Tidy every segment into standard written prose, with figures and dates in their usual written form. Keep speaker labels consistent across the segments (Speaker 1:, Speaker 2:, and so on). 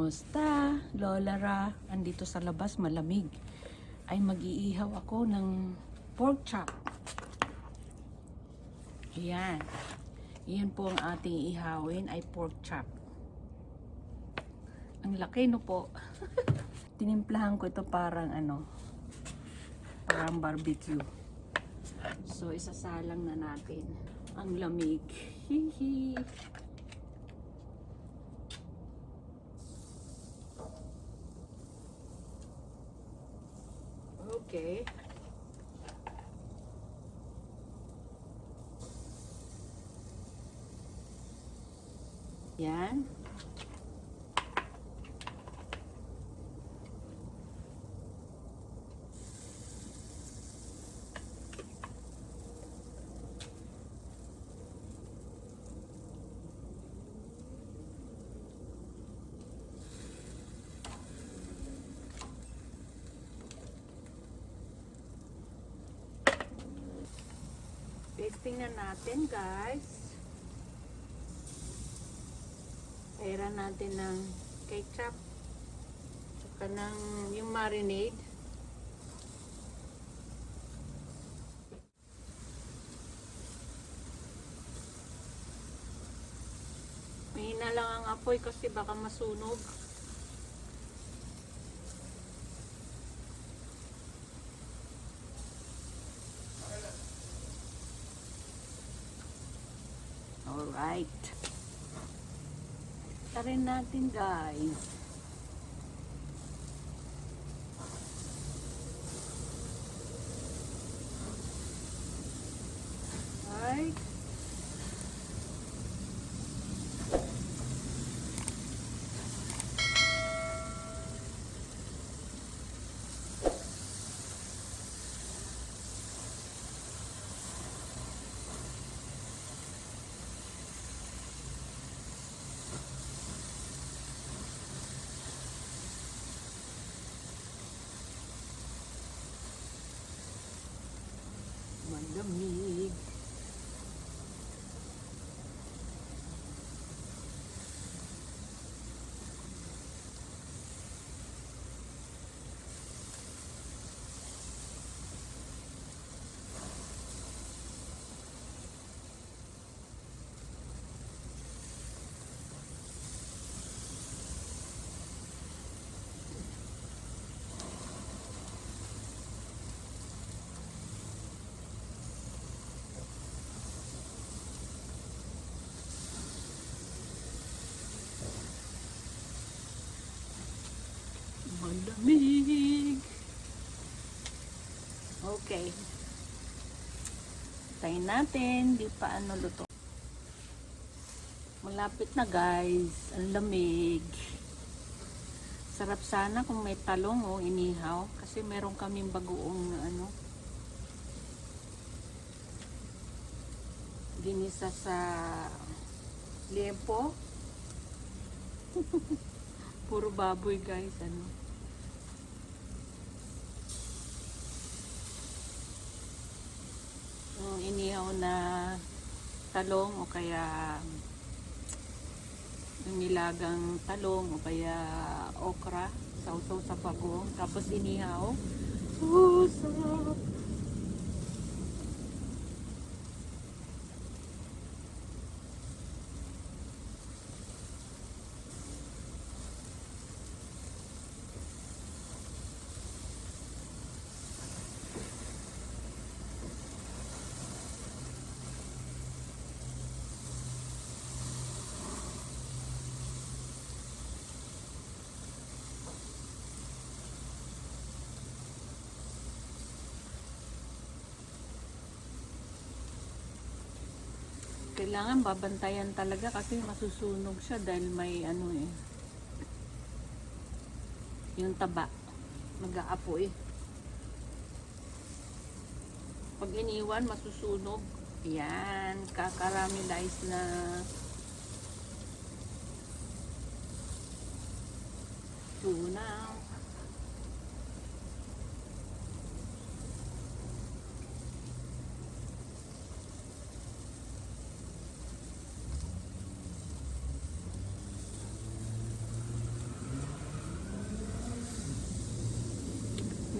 Speaker 1: Kumusta? Lola Ra, andito sa labas malamig. Ay mag-iihaw ako ng pork chop. Ayan. Iyan po ang ating ihawin ay pork chop. Ang laki no po. Tinimplahan ko ito parang parang barbecue. So isasalang na natin. Ang lamig. Hihi. Okay. Yan. Tasting na natin, guys. Pairan natin ng ketchup. Saka ng yung marinade. Mahina lang ang apoy kasi baka masunog. Alright. Tarin natin, guys. Alright. Malamig. Malamig. Okay. Tayin natin. Di pa luto. Malapit na, guys. Ang lamig. Sarap sana kung may talong o inihaw. Kasi meron kaming bagoong ginisa sa liempo. Puro baboy, guys. Yung inihaw na talong o kaya yung nilagang talong o kaya okra, sausaw sa pagong, tapos inihaw. Oh, sarap! Kailangan babantayan talaga kasi masusunog siya dahil may yung taba mag-aapoy. Pag iniwan masusunog. Yan, kakaramelize na tuna.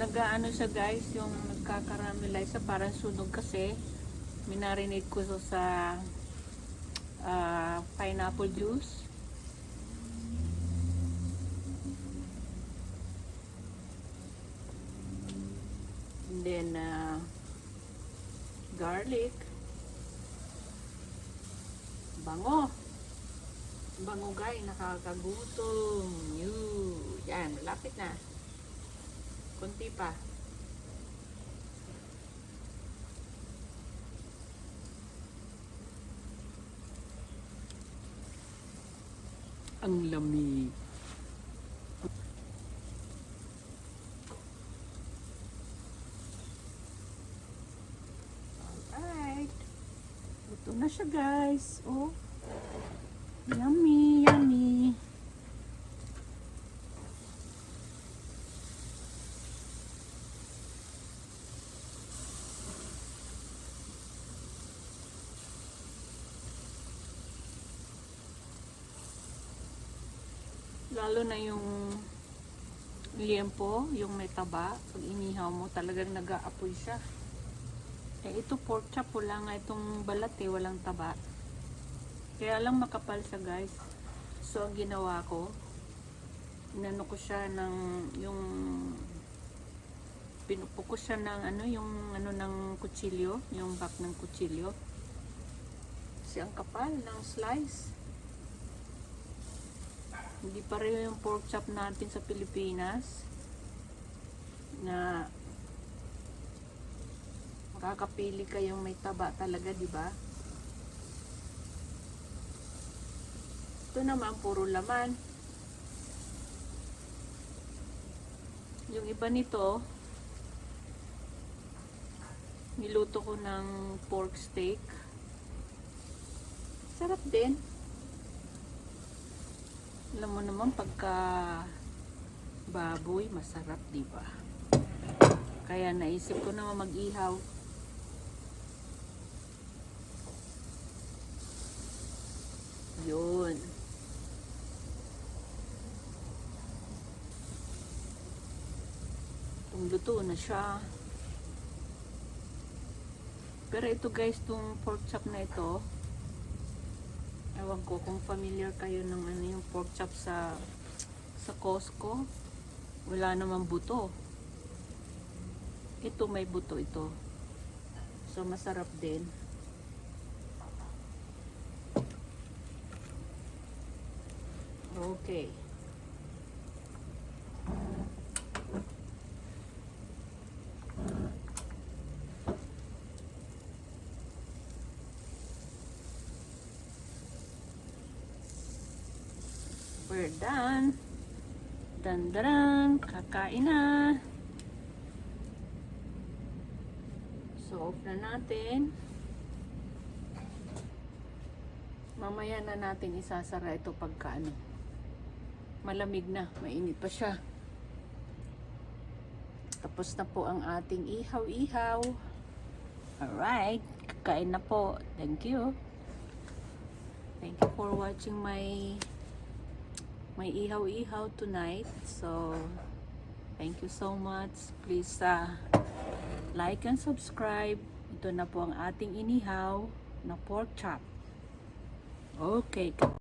Speaker 1: Nag-ano siya guys, yung nagkakaramelize siya, parang sunog kasi. Minarinate ko so sa pineapple juice. And then garlic. Bango. Bango guys, nakakagutom. Yan, malapit na. Kunti pa. Ang lamig. Alright. Ito na siya guys. Oh. Yummy, yummy. Lalo na yung liempo, yung may taba, pag inihaw mo talagang nag-aapoy siya. Eh ito pork chop, wala nga itong balat walang taba. Kaya lang makapal siya guys. So ang ginawa ko, inano ko siya ng yung pinupo ko siya ng ng kutsilyo, yung back ng kutsilyo. Kasi ang kapal ng slice. Hindi pareho yung pork chop natin sa Pilipinas na makakapili kayong may taba talaga, di ba? Ito naman puro laman. Yung iba nito niluto ko ng pork steak. Sarap din. Alam mo naman pagka baboy masarap, di ba? Kaya naisip ko naman mag-ihaw. Yun. Luto na siya. Pero ito guys, itong pork chop na ito, ewan ko kung familiar kayo ng yung pork chop sa Costco. Wala namang buto. Ito may buto ito. So masarap din. Okay. We're done. Dandaran, kakain na. So, off na natin. Mamaya na natin isasara ito pagka malamig na, mainit pa siya. Tapos na po ang ating ihaw-ihaw. Alright, kakain na po. Thank you. Thank you for watching my ihaw-ihaw tonight. So, thank you so much. Please like and subscribe. Ito na po ang ating inihaw na pork chop. Okay.